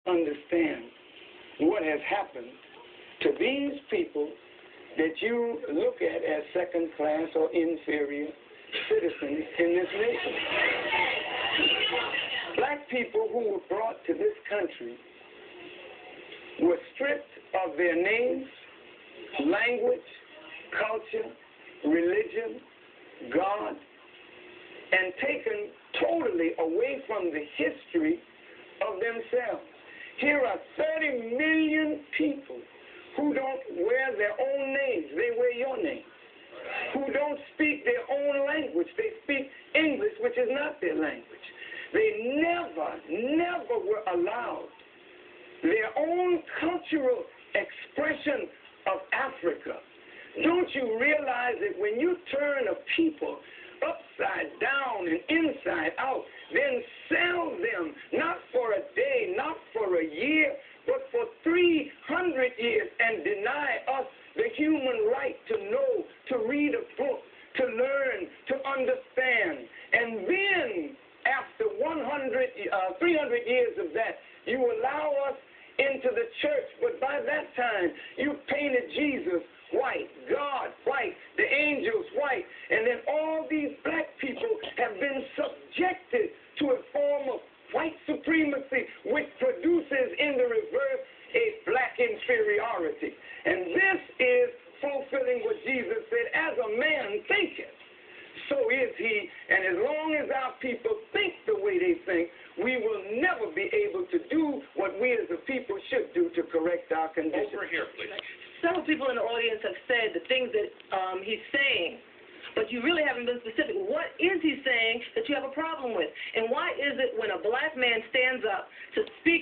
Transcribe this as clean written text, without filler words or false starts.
understand what has happened to these people that you look at as second class or inferior citizens in this nation. Black people who were brought to this country were stripped of their names, language, culture, religion, God, and taken totally away from the history of themselves. Here are 30 million people who don't wear their own names. They wear your name. Who don't speak their own language. They speak English, which is not their language. They never were allowed their own cultural expression of Africa. Don't you realize that when you turn a people upside down and inside out, then sell them not for a day, not for a year, but for 300 years, and deny us the human right to know, to read a book, to learn, to understand. And then, after 300 years of that, you allow us into the church, but by that time, you painted Jesus white, God white, the angels white, and then all these black people have been subjected to a form of white supremacy, which produces in the reverse a black inferiority. And this is fulfilling what Jesus said, as a man thinketh, so is he. And as long as our people think the way they think, we will never be able to do what we as a people should do to correct our condition. Over here, please. Several people in the audience have said the things that he's saying, but you really haven't been specific. What is he saying that you have a problem with? And why is it when a black man stands up to speak